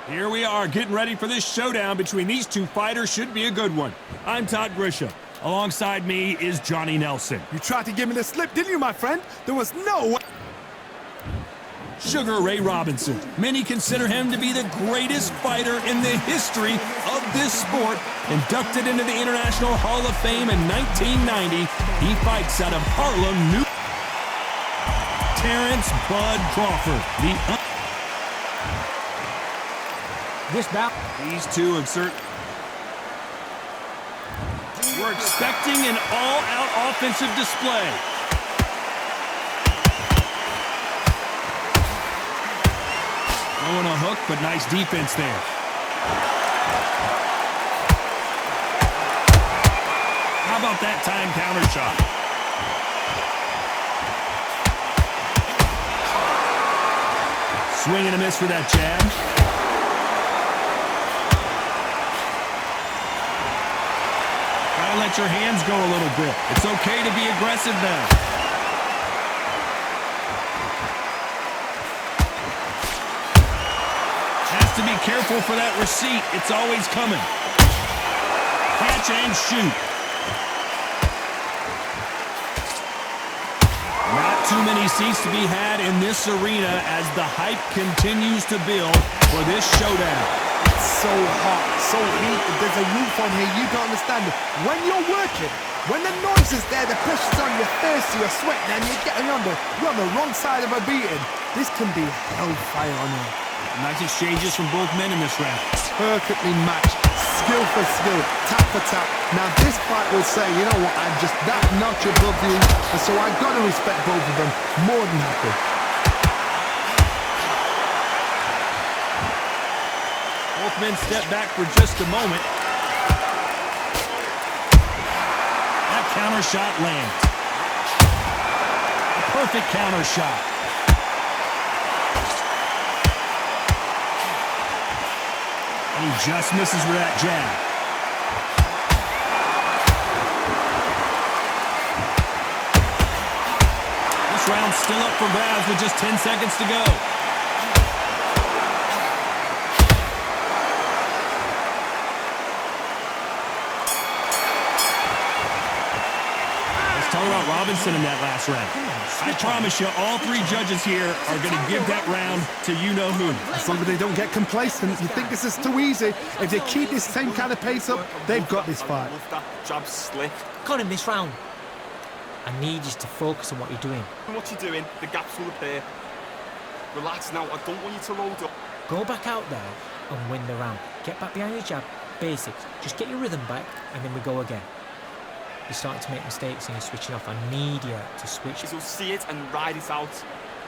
Here we are, getting ready for this showdown between these two fighters. Should be a good one. I'm Todd Grisham. Alongside me is Johnny Nelson. You tried to give me the slip, didn't you, my friend? There was no way. Sugar Ray Robinson. Many consider him to be the greatest fighter in the history of this sport. Inducted into the International Hall of Fame in 1990, he fights out of Harlem, New York. Terrence Bud Crawford. This bout, these two exert. We're expecting an all-out offensive display. Throwing a hook, but nice defense there. How about that time counter shot? Swing and a miss for that jab. Let your hands go a little bit. It's okay to be aggressive now. Has to be careful for that receipt. It's always coming. Catch and shoot. Not too many seats to be had in this arena as the hype continues to build for this showdown. So hot, so heated, there's a roof on here, you don't understand it. When you're working, when the noise is there, the pressure's on, you're thirsty, you're sweating, and you're on the wrong side of a beating, this can be hellfire on here. Nice exchanges from both men in this round. Perfectly matched, skill for skill, tap for tap. Now this fight will say, you know what, I'm just that notch above you, and so I've got to respect both of them, more than happy. Both men step back for just a moment. That counter shot lands. A perfect counter shot. And he just misses with that jab. This round's still up for grabs with just 10 seconds to go. Robinson in that last round. I promise you, all three judges here are going to give that round to you-know-who. As long as they don't get complacent, you think this is too easy. If they keep this same kind of pace up, they've got this fight. Jab slick. got him this round. I need you to focus on what you're doing. What you're doing, the gaps will appear. Relax now, I don't want you to load up. Go back out there and win the round. Get back behind your jab, basics. Just get your rhythm back, and then we go again. You're starting to make mistakes and you're switching off. I need you to switch. You'll see it and ride it out.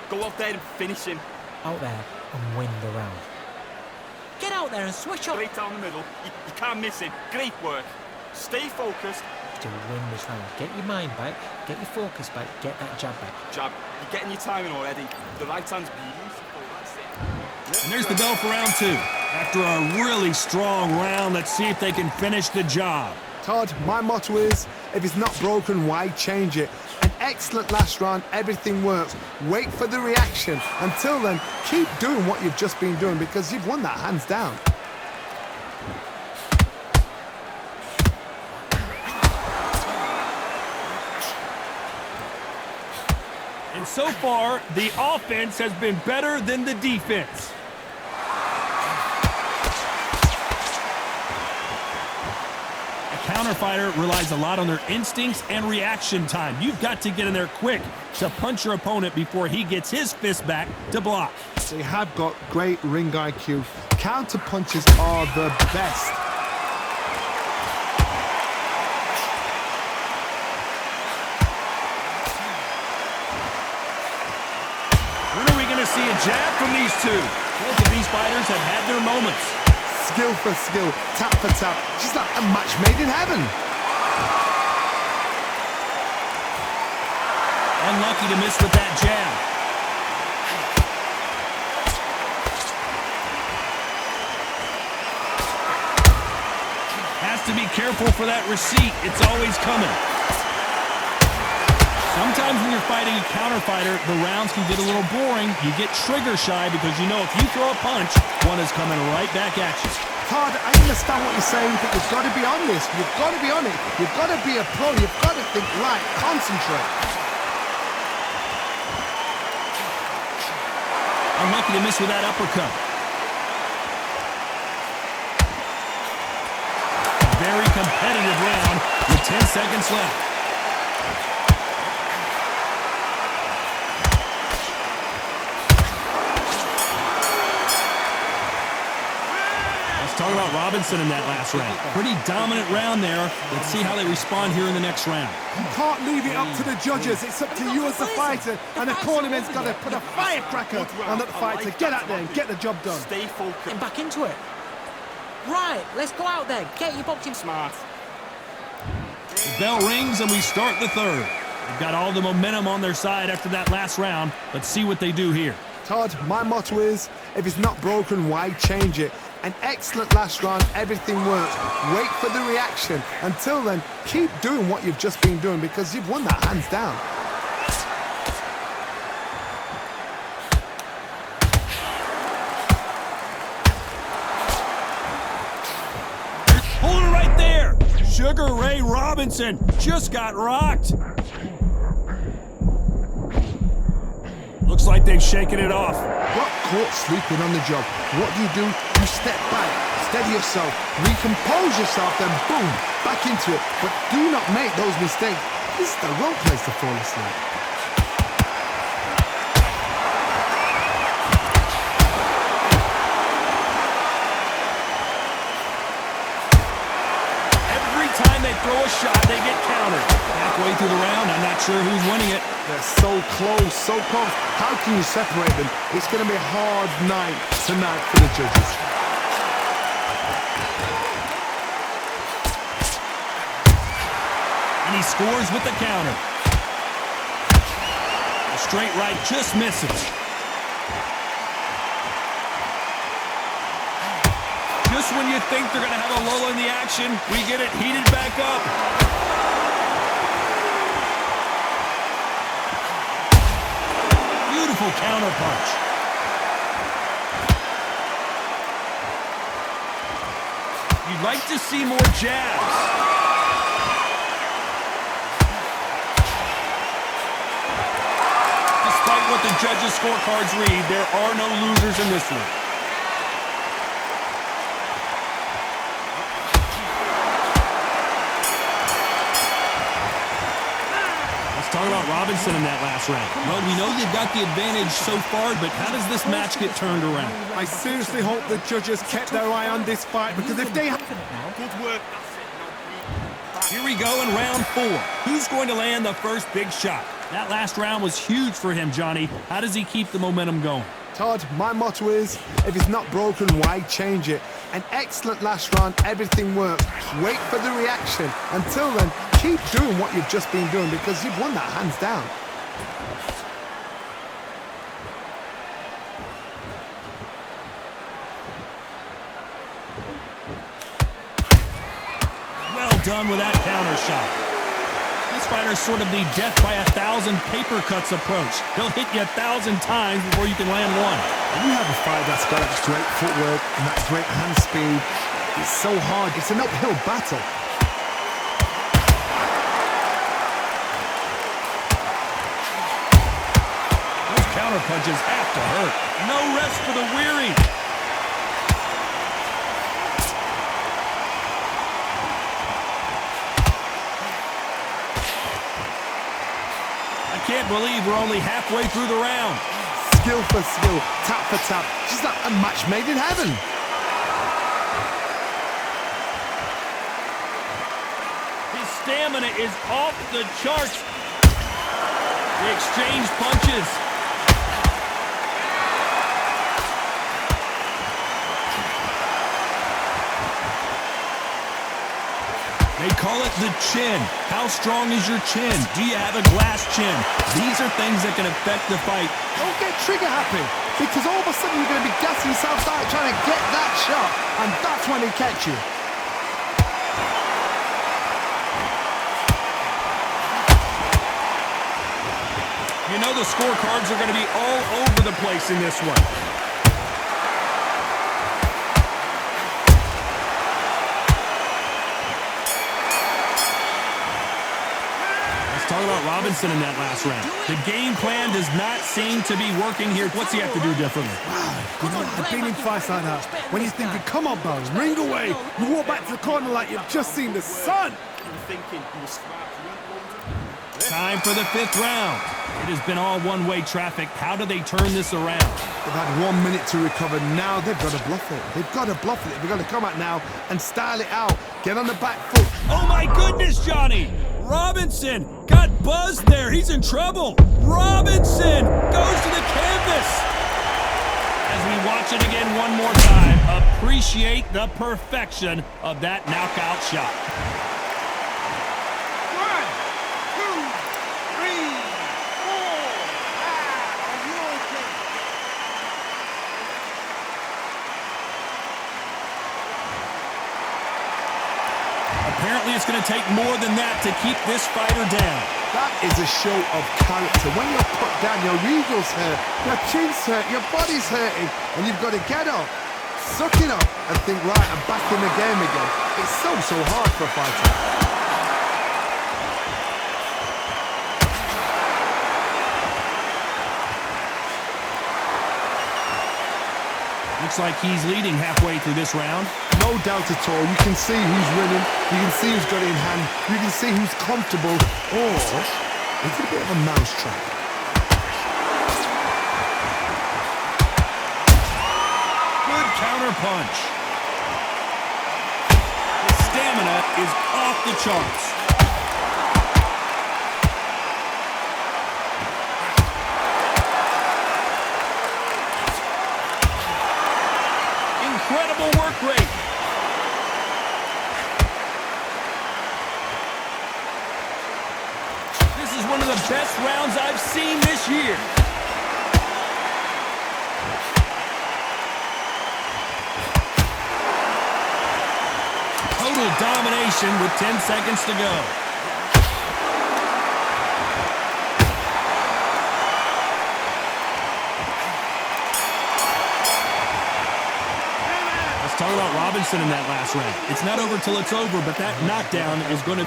Go out there and finish him. Out there and win the round. Get out there and switch off. Straight down the middle. You can't miss it. Great work. Stay focused. To win this round. Get your mind back, get your focus back, get that jab back. Jab. You're getting your timing already. The right hand's beautiful. That's it. And there's the bell for round two. After a really strong round, let's see if they can finish the job. Todd, my motto is, if it's not broken, why change it? An excellent last round, everything works. Wait for the reaction. Until then, keep doing what you've just been doing because you've won that hands down. And so far, the offense has been better than the defense. Counterfighter relies a lot on their instincts and reaction time. You've got to get in there quick to punch your opponent before he gets his fist back to block. They have got great ring IQ. Counter punches are the best. When are we going to see a jab from these two? Both of these fighters have had their moments. Skill for skill, tap for tap. She's like a match made in heaven. Unlucky to miss with that jab. Has to be careful for that receipt. It's always coming. Some Sometimes when you're fighting a counter fighter, the rounds can get a little boring. You get trigger shy because you know if you throw a punch, one is coming right back at you. Todd, I understand what you're saying, but you've got to be on this. You've got to be on it. You've got to be a pro. You've got to think right. Concentrate. Unlucky to miss with that uppercut. Very competitive round with 10 seconds left. Talk about Robinson in that last round. Pretty dominant round there. Let's see how they respond here in the next round. You can't leave it up to the judges. It's up to you as the fighter. And the cornerman's got to put a firecracker on that fighter. Get out there and get the job done. Stay focused. Get back into it. Right, let's go out there. Get your boxing Smart. The bell rings and we start the third. They've got all the momentum on their side after that last round. Let's see what they do here. Todd, my motto is, if it's not broken, why change it? An excellent last round, everything works. Wait for the reaction. Until then, keep doing what you've just been doing because you've won that hands down. Hold it right there! Sugar Ray Robinson just got rocked. Looks like they've shaken it off. Got caught sleeping on the job. What do? You step back, steady yourself, recompose yourself, then boom, back into it. But do not make those mistakes. This is the wrong place to fall asleep. Every time they throw a shot, they get countered. Halfway through the round, I'm not sure who's winning it. They're so close, so close. How can you separate them? It's going to be a hard night tonight for the judges. And he scores with the counter. The straight right just misses. Just when you think they're going to have a lull in the action, we get it heated back up. Beautiful counter punch. You'd like to see more jabs. Despite what the judges' scorecards read, there are no losers in this one. Talk about Robinson in that last round. Well, we know they've got the advantage so far, but how does this match get turned around? I seriously hope the judges kept their eye on this fight because if they... Good work. Here we go in round 4. Who's going to land the first big shot? That last round was huge for him, Johnny. How does he keep the momentum going? Todd, my motto is, if it's not broken, why change it? An excellent last round, everything works. Wait for the reaction. Until then, keep doing what you've just been doing because you've won that hands down. Well done with that counter shot. This fighter's sort of the death by 1,000 paper cuts approach. He'll hit you 1,000 times before you can land one. When you have a fight that's got that great footwork and that great hand speed, it's so hard. It's an uphill battle. Those counter punches have to hurt. No rest for the weary. I can't believe we're only halfway through the round. Skill for skill, tap for tap. She's like a match made in heaven. His stamina is off the charts. They exchange punches. They call it the chin. How strong is your chin? Do you have a glass chin? These are things that can affect the fight. Don't get trigger happy because all of a sudden you're going to be gassing yourself out trying to get that shot and that's when he catch you. You know the scorecards are going to be all over the place in this one. Let's talk about Robinson in that last round. The game plan does not seem to be working here. What's he have to do differently? You know, I've been in fights like that. When you're thinking, come on, Bones, ring away. You walk back to the corner like you've just seen the sun. Time for the 5th round. It has been all one-way traffic. How do they turn this around? They've had 1 minute to recover. Now they've got to bluff it. They've got to bluff it. They've got to come out now and style it out. Get on the back foot. Oh my goodness, Johnny! Robinson got buzzed there. He's in trouble. Robinson goes to the canvas. As we watch it again one more time, appreciate the perfection of that knockout shot. 1, 2, 3, 4. Apparently it's going to take more than that to keep this fighter down. That is a show of character. When you're put down, your eagles hurt, your chin's hurt, your body's hurting, and you've got to get up, suck it up, and think, right, I'm back in the game again. It's so hard for a fighter. Looks like he's leading halfway through this round. No doubt at all. You can see who's winning. You can see who's got it in hand. You can see who's comfortable. Or it's a bit of a mousetrap. Good counter punch. His stamina is off the charts. Incredible work rate. This is one of the best rounds I've seen this year. Total domination with 10 seconds to go. Talk about Robinson in that last round. It's not over till it's over, but that knockdown is going to...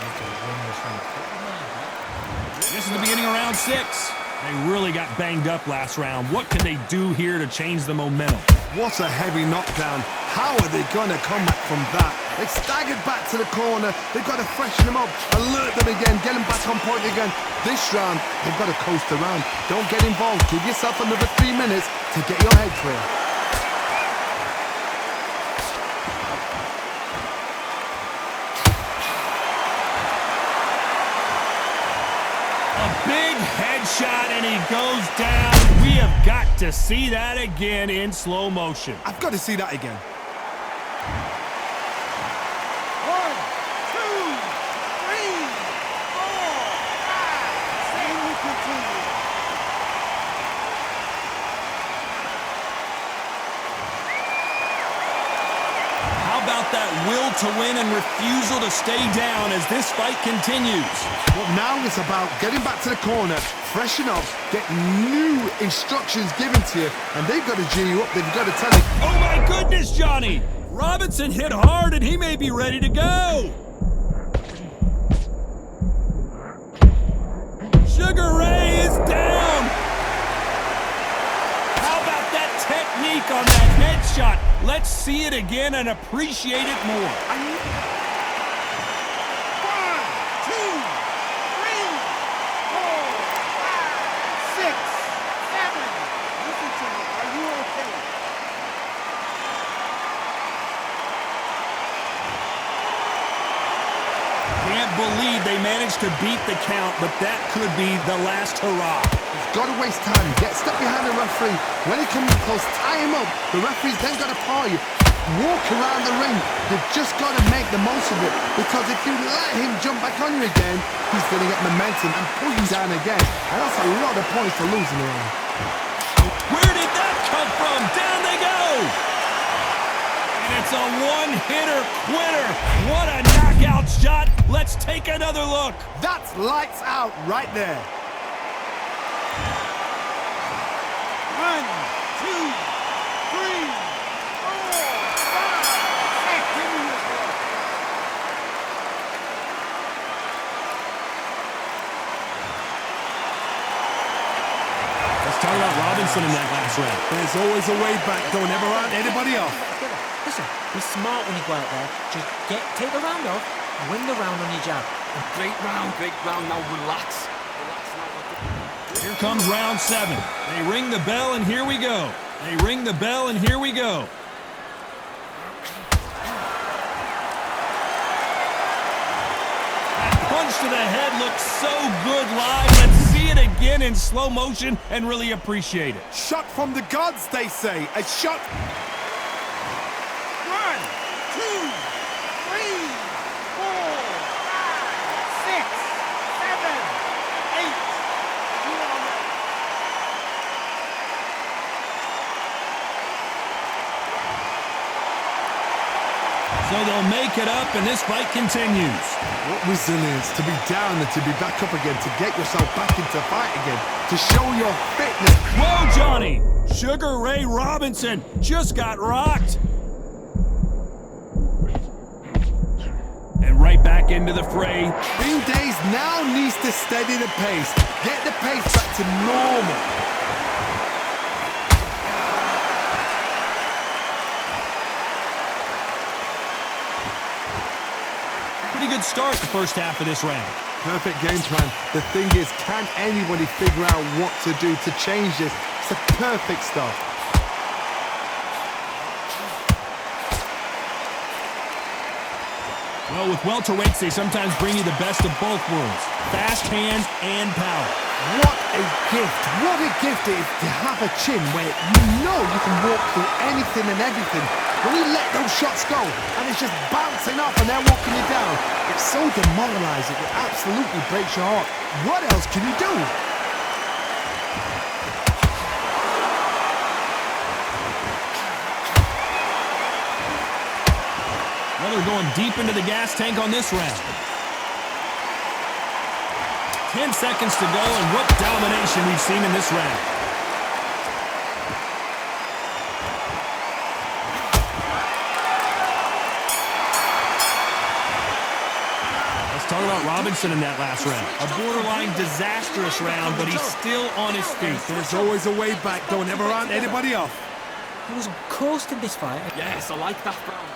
This is the beginning of round 6. They really got banged up last round. What can they do here to change the momentum? What a heavy knockdown. How are they going to come back from that? They've staggered back to the corner. They've got to freshen them up, alert them again, get them back on point again. This round, they've got to coast around. Don't get involved. Give yourself another 3 minutes to get your head clear. Big headshot, and he goes down. We have got to see that again in slow motion. I've got to see that again. 1, 2, 3, 4, 5, 6, 7, you continue. How about that will to win and refusal to stay down as this fight continues? Well, now it's about getting back to the corner, freshen up, get new instructions given to you, and they've got to G you up. They've got to tell you. Oh my goodness, Johnny! Robinson hit hard and he may be ready to go. Sugar Ray is down. How about that technique on that headshot? Let's see it again and appreciate it more. 1, 2, 3, 4, 5, 6, 7. Can't believe they managed to beat the count, but that could be the last hurrah. Got to waste time. Get stuck behind the referee. When he comes close, tie him up. The referee's then got to paw you. Walk around the ring. You've just got to make the most of it. Because if you let him jump back on you again, he's going to get momentum and pull you down again. And that's a lot of points to lose in the round. Where did that come from? Down they go! And it's a one-hitter quitter. What a knockout shot. Let's take another look. That's lights out right there. talk about Robinson in that last round. There's always a way back. Don't ever round anybody off. Listen, be smart when you go out there. Just take the round off and win the round on your jab. Great round, now relax. Relax now. Here comes round 7. They ring the bell, and here we go. They ring the bell, and here we go. That punch to the head looks so good live. Let's see it again in slow motion and really appreciate it. Shot from the gods, they say. A shot. 1, 2, 3, 4, 5, 6, 7, 8. So they'll make it up, and this fight continues. What resilience to be down and to be back up again, to get yourself back into fight again, to show your fitness. Whoa, Johnny! Sugar Ray Robinson just got rocked. And right back into the fray. Green Days now needs to steady the pace, get the pace back to normal. Pretty good start the first half of this round. Perfect game plan. The thing is, can anybody figure out what to do to change this? It's a perfect start. Well, with welterweights, they sometimes bring you the best of both worlds. Fast hands and power. What a gift. What a gift it is to have a chin where you know you can walk through anything and everything. When you let those shots go and it's just bouncing off and they're walking you down, it's so demoralizing. It absolutely breaks your heart. What else can you do? Well, they're going deep into the gas tank on this round. 10 seconds to go, and what domination we've seen in this round. Let's talk about Robinson in that last round. A borderline disastrous round, but he's still on his feet. There's always a way back. Don't ever round anybody off. He was coasting this fight. Yes, I like that round.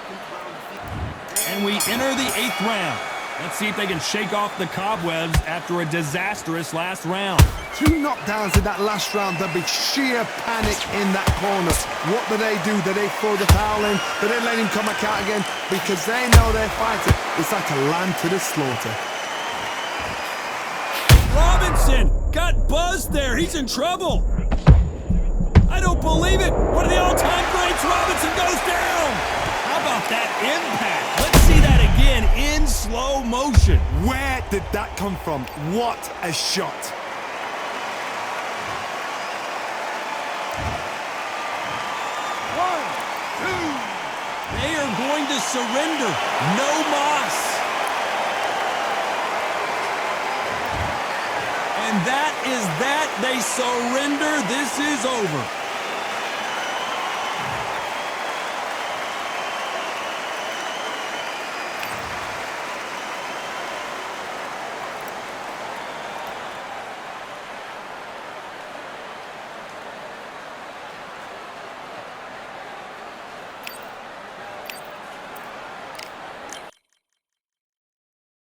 And we enter the 8th round. Let's see if they can shake off the cobwebs after a disastrous last round. 2 knockdowns in that last round. There'll be sheer panic in that corner. What do? Do they throw the towel in? Do they let him come back out again? Because they know they're fighting. It's like a lamb to the slaughter. Robinson got buzzed there. He's in trouble. I don't believe it. One of the all-time greats. Robinson goes down. How about that impact? Let's see that again in slow motion. Where did that come from? What a shot. They are going to surrender. No moss. And that is that. They surrender. This is over.